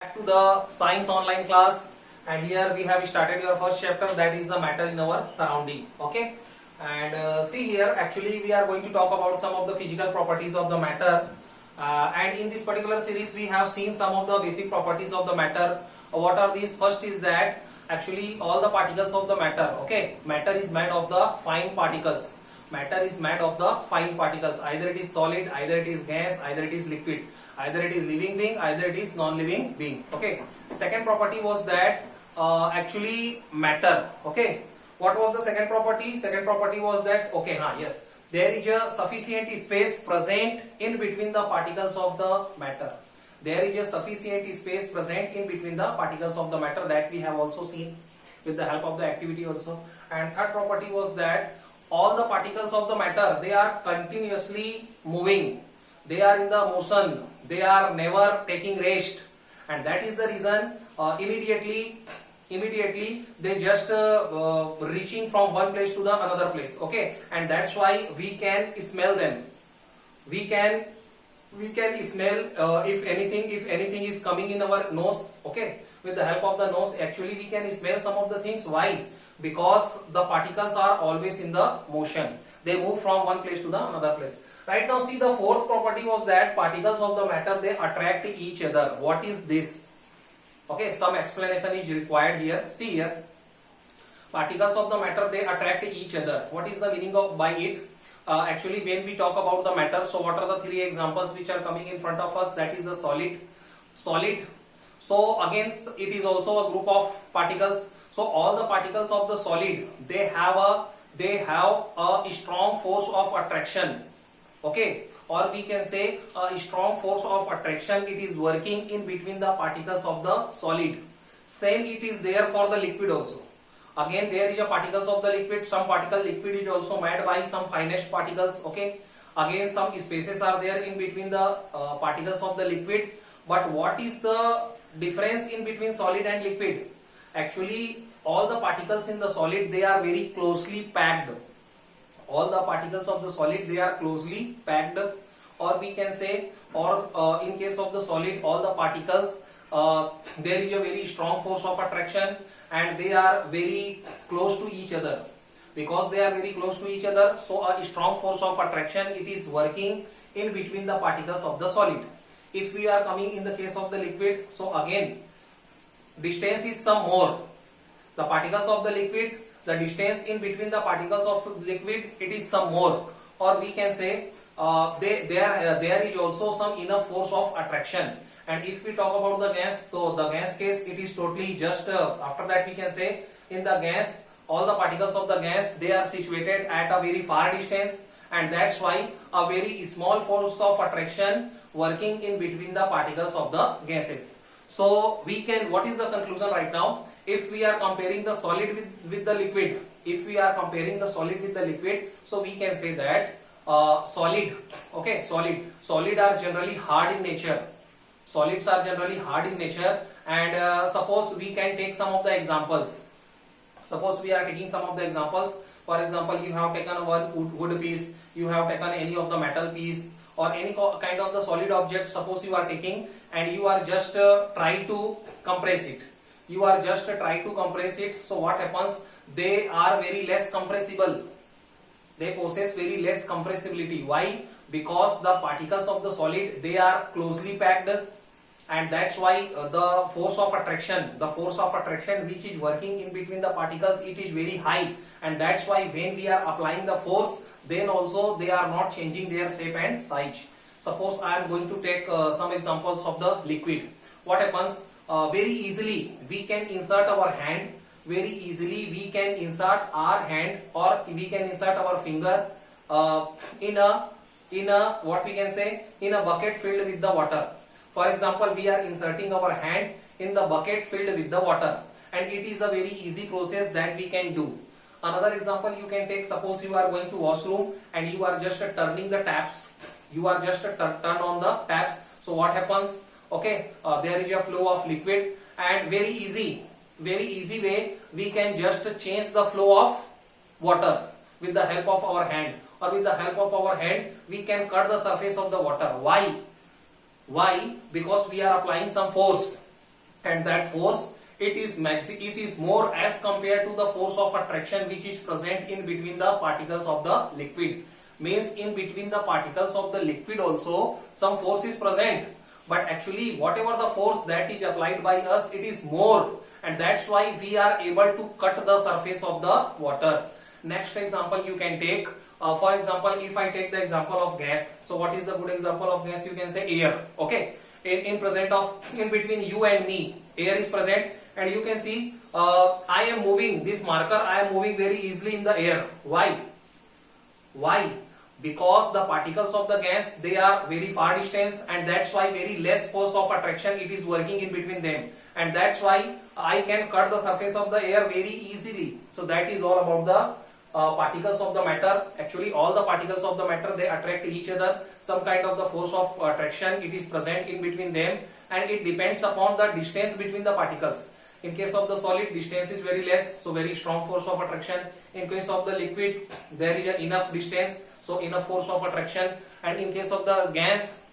Back to the science online class, and here we have started your first chapter, that is the matter in our surrounding. Okay, and see here, actually we are going to talk about some of the physical properties of the matter, and in this particular series we have seen some of the basic properties of the matter. What are these? First is that actually all the particles of the matter, okay, matter is made of the fine particles. Matter is made of the fine particles. Either it is solid, either it is gas, either it is liquid, either it is living being, either it is non-living being. Okay. Second property was that actually matter. Okay. What was the second property? Second property was that yes, there is a sufficient space present in between the particles of the matter. There is a sufficient space present in between the particles of the matter, that we have also seen with the help of the activity also. And third property was that all the particles of the matter, they are continuously moving, they are in the motion, they are never taking rest, and that is the reason immediately they just reaching from one place to the another place. Okay, and that's why we can smell them. We can smell if anything is coming in our nose. Okay, with the help of the nose, actually we can smell some of the things. Why? Because the particles are always in the motion, they move from one place to the another place. Right now, see, the fourth property was that particles of the matter, they attract each other. What is this? Okay, some explanation is required here. See here, particles of the matter, they attract each other. What is the meaning of by it? Actually, when we talk about the matter, so what are the three examples which are coming in front of us? That is the solid. So again, it is also a group of particles. So all the particles of the solid, they have a strong force of attraction. Okay, or we can say a strong force of attraction. It is working in between the particles of the solid. Same it is there for the liquid also. Again, there is a particles of the liquid. Some particle liquid is also made by some finest particles. Okay, again some spaces are there in between the particles of the liquid. But what is the difference in between solid and liquid? Actually, all the particles in the solid, they are very closely packed. All the particles of the solid, they are closely packed, or we can say, or in case of the solid, all the particles, there is a very strong force of attraction, and they are very close to each other. Because they are very close to each other, so a strong force of attraction, it is working in between the particles of the solid. If we are coming in the case of the liquid, so again distance is some more. The particles of the liquid, the distance in between the particles of liquid, it is some more, or we can say there is also some enough force of attraction. And if we talk about the gas, so the gas case, it is totally just after that we can say, in the gas, all the particles of the gas, they are situated at a very far distance, and that's why a very small force of attraction working in between the particles of the gases. So we can, what is the conclusion right now? If we are comparing the solid with the liquid, if we are comparing the solid with the liquid, so we can say that solid are generally hard in nature. Solids are generally hard in nature, and suppose we can take some of the examples. Suppose we are taking some of the examples. For example, you have taken one wood piece, you have taken any of the metal piece, or any kind of the solid object, suppose you are taking, and you are just try to compress it. You are just try to compress it. So what happens? They are very less compressible. They possess very less compressibility. Why? Because the particles of the solid, they are closely packed, and that's why the force of attraction which is working in between the particles, it is very high, and that's why when we are applying the force, then also they are not changing their shape and size. Suppose I am going to take some examples of the liquid. What happens? Very easily we can insert our hand. Very easily we can insert our hand, or we can insert our finger in a what we can say, in a bucket filled with the water. For example, we are inserting our hand in the bucket filled with the water, and it is a very easy process that we can do. Another example you can take, suppose you are going to washroom and you are just turning the taps. You are just turn on the taps. So what happens? Okay, there is a flow of liquid, and very easy way we can just change the flow of water with the help of our hand, or with the help of our hand we can cut the surface of the water. Why? Why? Because we are applying some force. and that force, it is more as compared to the force of attraction which is present in between the particles of the liquid. Means in between the particles of the liquid also some force is present, but actually whatever the force that is applied by us, it is more, and that's why we are able to cut the surface of the water. Next example you can take, for example, if I take the example of gas. So what is the good example of gas? You can say air. Okay, in between you and me, air is present, and you can see I am moving this marker, I am moving very easily in the air. Why? Because the particles of the gas, they are very far distance, and that's why very less force of attraction it is working in between them, and that's why I can cut the surface of the air very easily. So that is all about the particles of the matter. Actually all the particles of the matter, they attract each other. Some kind of the force of attraction it is present in between them, and it depends upon the distance between the particles. In case of the solid, distance is very less, so very strong force of attraction. In case of the liquid, there is enough distance, so enough force of attraction. And in case of the gas,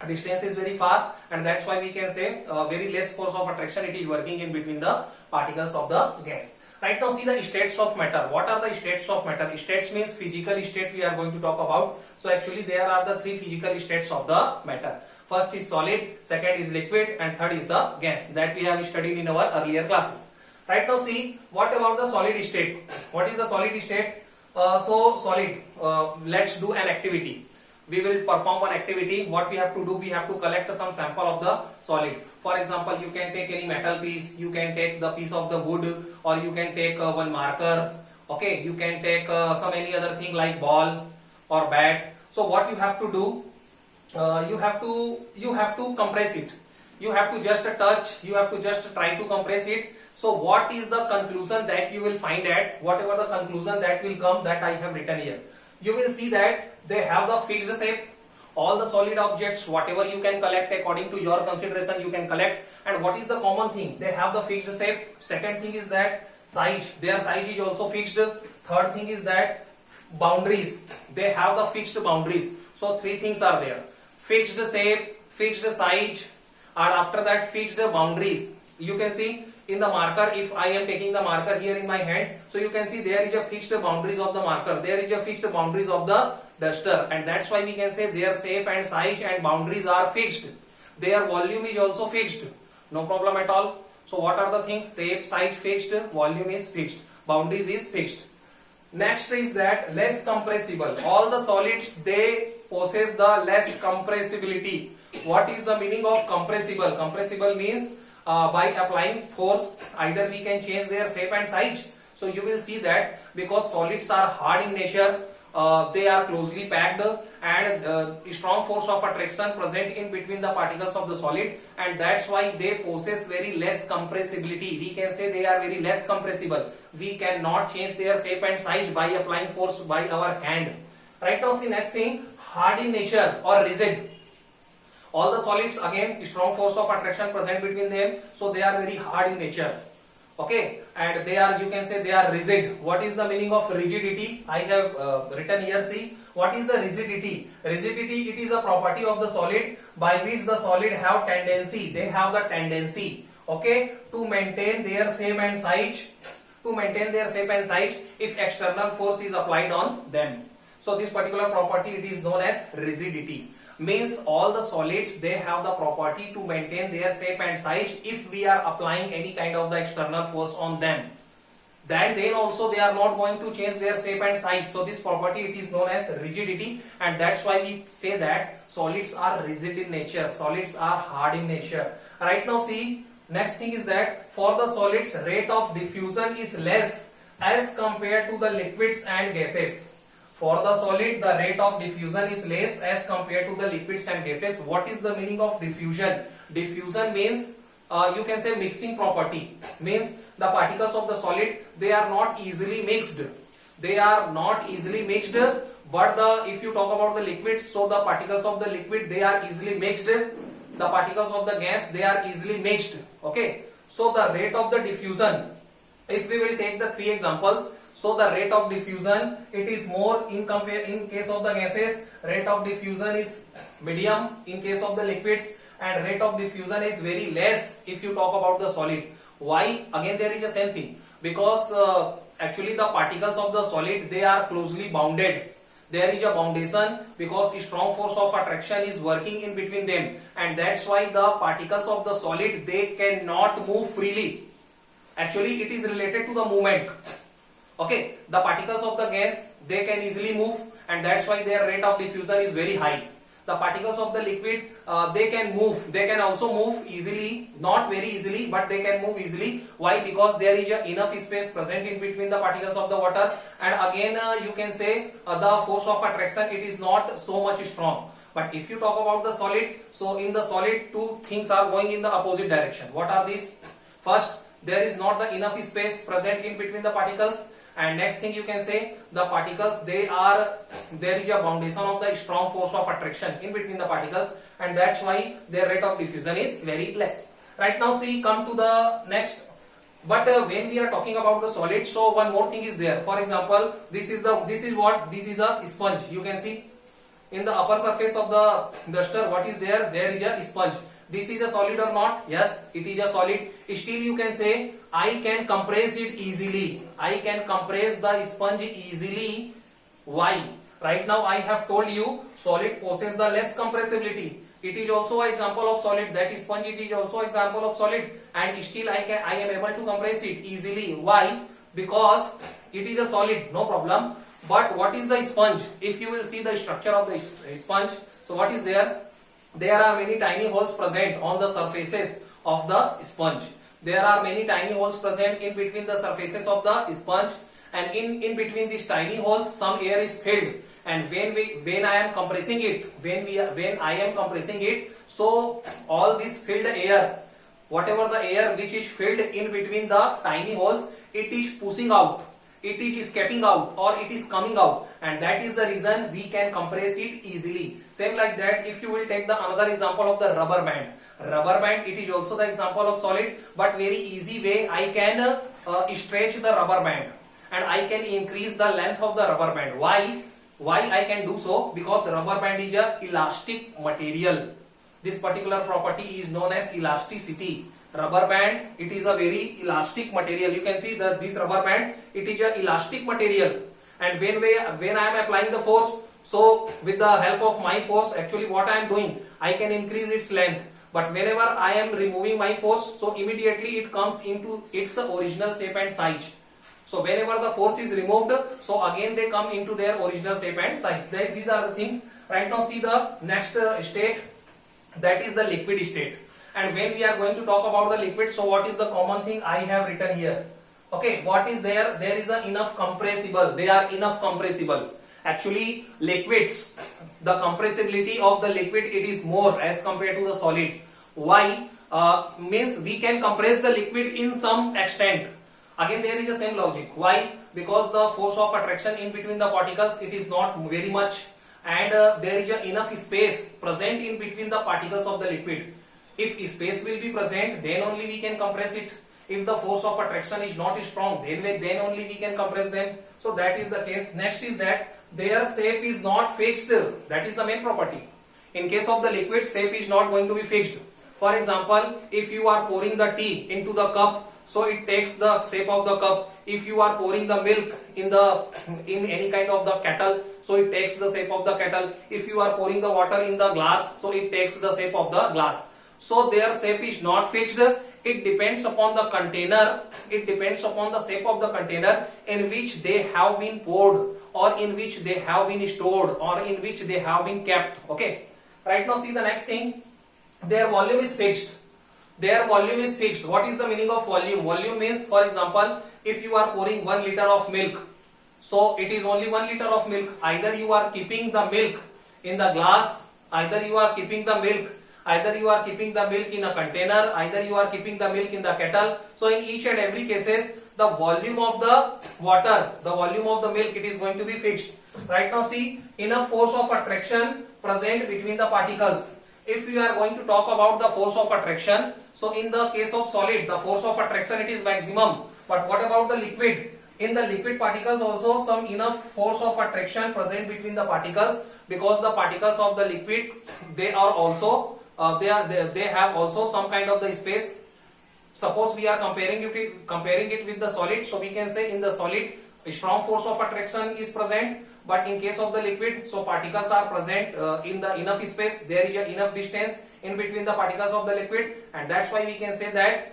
distance is very far, and that's why we can say very less force of attraction it is working in between the particles of the gas. Right now see the states of matter. What are the states of matter? States means physical state we are going to talk about. So actually there are the three physical states of the matter. First is solid, second is liquid, and third is the gas, that we have studied in our earlier classes. Right now see, what about the solid state? What is the solid state? Solid, let's do an activity. We will perform one activity. What we have to do, we have to collect some sample of the solid. For example, you can take any metal piece, you can take the piece of the wood, or you can take one marker. Okay, you can take some any other thing like ball or bat. So what you have to do, you have to compress it. You have to just touch, you have to just try to compress it. So what is the conclusion that you will find at, whatever the conclusion that will come, that I have written here. You will see that they have the fixed shape. All the solid objects, whatever you can collect according to your consideration, you can collect. And what is the common thing? They have the fixed shape. Second thing is that size, their size is also fixed. Third thing is that boundaries, they have the fixed boundaries. So three things are there: fixed shape, fixed size, and after that fixed boundaries. You can see in the marker, if I am taking the marker here in my hand, so you can see there is a fixed boundaries of the marker, there is a fixed boundaries of the duster, and that's why we can say their shape and size and boundaries are fixed. Their volume is also fixed, no problem at all. So what are the things? Shape, size fixed, volume is fixed, boundaries is fixed. Next is that less compressible. All the solids, they possess the less compressibility. What is the meaning of compressible? Compressible means by applying force, either we can change their shape and size. So you will see that because solids are hard in nature, they are closely packed, and strong force of attraction present in between the particles of the solid, and that's why they possess very less compressibility. We can say they are very less compressible. We cannot change their shape and size by applying force by our hand. Right now see next thing, hard in nature or rigid. All the solids, again strong force of attraction present between them, so they are very hard in nature. Okay, and they are, you can say they are rigid. What is the meaning of rigidity? I have written here, see what is the rigidity. Rigidity, it is a property of the solid by which the solid have tendency, they have the tendency, okay, to maintain their shape and size, if external force is applied on them. So this particular property, it is known as rigidity. Means all the solids, they have the property to maintain their shape and size if we are applying any kind of the external force on them. Then also they are not going to change their shape and size. So this property, it is known as rigidity, and that's why we say that solids are rigid in nature, solids are hard in nature. Right now see, next thing is that for the solids, rate of diffusion is less as compared to the liquids and gases. For the solid, the rate of diffusion is less as compared to the liquids and gases. What is the meaning of diffusion? Diffusion means you can say mixing property. Means the particles of the solid, they are not easily mixed. They are not easily mixed. But if you talk about the liquids, so the particles of the liquid, they are easily mixed. The particles of the gas, they are easily mixed. Okay. So the rate of the diffusion, if we will take the three examples, so the rate of diffusion, it is more in case of the gases, rate of diffusion is medium. In case of the liquids, and rate of diffusion is very less if you talk about the solid. Why? Again there is the same thing, because actually the particles of the solid, they are closely bounded. There is a foundation because a strong force of attraction is working in between them, and that's why the particles of the solid, they cannot move freely. Actually it is related to the movement. Okay, the particles of the gas, they can easily move, and that's why their rate of diffusion is very high. The particles of the liquid, they can move, they can also move easily, not very easily, but they can move easily. Why? Because there is enough space present in between the particles of the water, and again you can say the force of attraction, it is not so much strong. But if you talk about the solid, so in the solid, two things are going in the opposite direction. What are these? First, there is not the enough space present in between the particles, and next thing you can say, the particles, there is a foundation of the strong force of attraction in between the particles, and that's why their rate of diffusion is very less. Right now, see, come to the next. But when we are talking about the solid, so one more thing is there. For example, this is a sponge. You can see in the upper surface of the duster, what is there? There is a sponge. This is a solid or not? Yes, it is a solid. Still you can say, I can compress it easily. I can compress the sponge easily. Why? Right now I have told you, solid possesses the less compressibility. It is also an example of solid. That sponge, it is also an example of solid, and still I am able to compress it easily. Why? Because it is a solid, no problem. But what is the sponge? If you will see the structure of the sponge, so what is there? There are many tiny holes present on the surfaces of the sponge. There are many tiny holes present in between the surfaces of the sponge, and in between these tiny holes some air is filled, and when I am compressing it, so all this filled air, whatever the air which is filled in between the tiny holes, it is pushing out, it is escaping out, or it is coming out, and that is the reason we can compress it easily. Same like that, if you will take the another example of the rubber band. Rubber band, it is also the example of solid, but very easy way I can stretch the rubber band, and I can increase the length of the rubber band. Why I can do so? Because rubber band is a elastic material. This particular property is known as elasticity. Rubber band, it is a very elastic material. You can see that this rubber band, it is a elastic material, and when I am applying the force, so with the help of my force, actually what I am doing, I can increase its length. But whenever I am removing my force, so immediately it comes into its original shape and size. So whenever the force is removed, so again they come into their original shape and size. These are the things. Right now see the next state, that is the liquid state. And when we are going to talk about the liquid, so what is the common thing I have written here? Okay, what is there? There is enough compressible. They are enough compressible. Actually, liquids, the compressibility of the liquid, it is more as compared to the solid. Why? Means we can compress the liquid in some extent. Again, there is the same logic. Why? Because the force of attraction in between the particles, it is not very much, and there is enough space present in between the particles of the liquid. If space will be present, then only we can compress it. If the force of attraction is not strong, then only we can compress them. So that is the case. Next is that their shape is not fixed. That is the main property. In case of the liquid, shape is not going to be fixed. For example, if you are pouring the tea into the cup, so it takes the shape of the cup. If you are pouring the milk in any kind of the kettle, so it takes the shape of the kettle. If you are pouring the water in the glass, so it takes the shape of the glass. So their shape is not fixed. It depends upon the container. It depends upon the shape of the container in which they have been poured, or in which they have been stored, or in which they have been kept. Okay. Right now see the next thing. Their volume is fixed. Their volume is fixed. What is the meaning of volume? Volume means, for example, if you are pouring 1 liter of milk, so it is only 1 liter of milk. Either you are keeping the milk in the glass, either you are keeping the milk in a container, either you are keeping the milk in the kettle. So in each and every cases, the volume of the water, the volume of the milk, it is going to be fixed. Right now see, enough force of attraction present between the particles. If we are going to talk about the force of attraction, so in the case of solid, the force of attraction, it is maximum. But what about the liquid? In the liquid particles also some enough force of attraction present between the particles, because the particles of the liquid, they are also they have also some kind of the space. Suppose we are comparing it with the solid, so we can say in the solid a strong force of attraction is present, but in case of the liquid, so particles are present in the enough space, there is enough distance in between the particles of the liquid, and that's why we can say that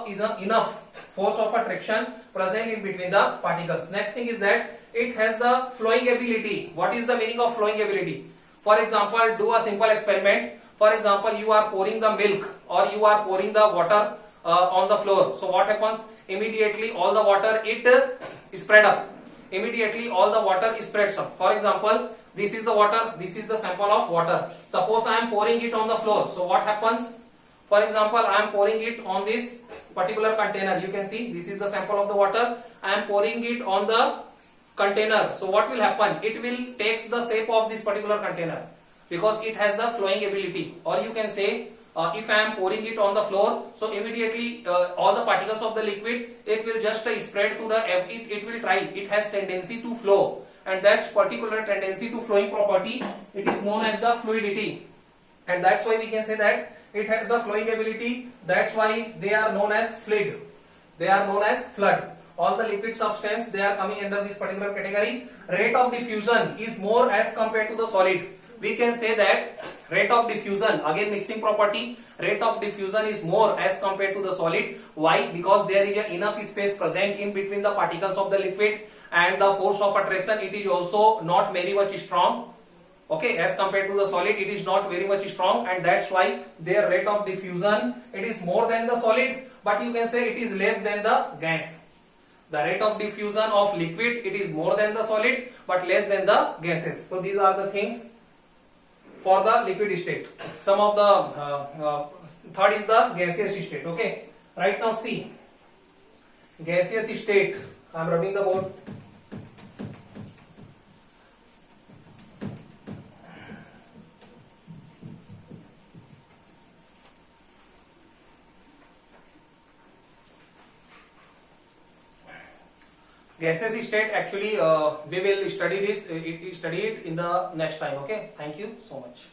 is enough force of attraction present in between the particles. Next thing is that it has the flowing ability. What is the meaning of flowing ability? For example, do a simple experiment. For example, you are pouring the milk or you are pouring the water on the floor. So what happens? Immediately all the water it spread up. Immediately all the water spreads up. For example, this is the water, this is the sample of water. Suppose I am pouring it on the floor. So what happens? For example, I am pouring it on this particular container. You can see this is the sample of the water. I am pouring it on the container. So what will happen? It will takes the shape of this particular container because it has the flowing ability. Or you can say if I am pouring it on the floor, so immediately all the particles of the liquid, it will just spread to the it will try, it has tendency to flow, and that particular tendency to flowing property, it is known as the fluidity, and that's why we can say that it has the flowing ability. That's why they are known as fluid, they are known as flood. All the liquid substance, they are coming under this particular category. Rate of diffusion is more as compared to the solid. We can say that rate of diffusion, again mixing property, rate of diffusion is more as compared to the solid. Why? Because there is enough space present in between the particles of the liquid, and the force of attraction, it is also not very much strong. Okay, as compared to the solid, it is not very much strong, and that's why their rate of diffusion, it is more than the solid, but you can say it is less than the gas. The rate of diffusion of liquid, it is more than the solid but less than the gases. So these are the things for the liquid state. Some of the third is the gaseous state. Okay, right now see gaseous state. I am rubbing the board. Gaseous state, actually we will study it in the next time. Okay, thank you so much.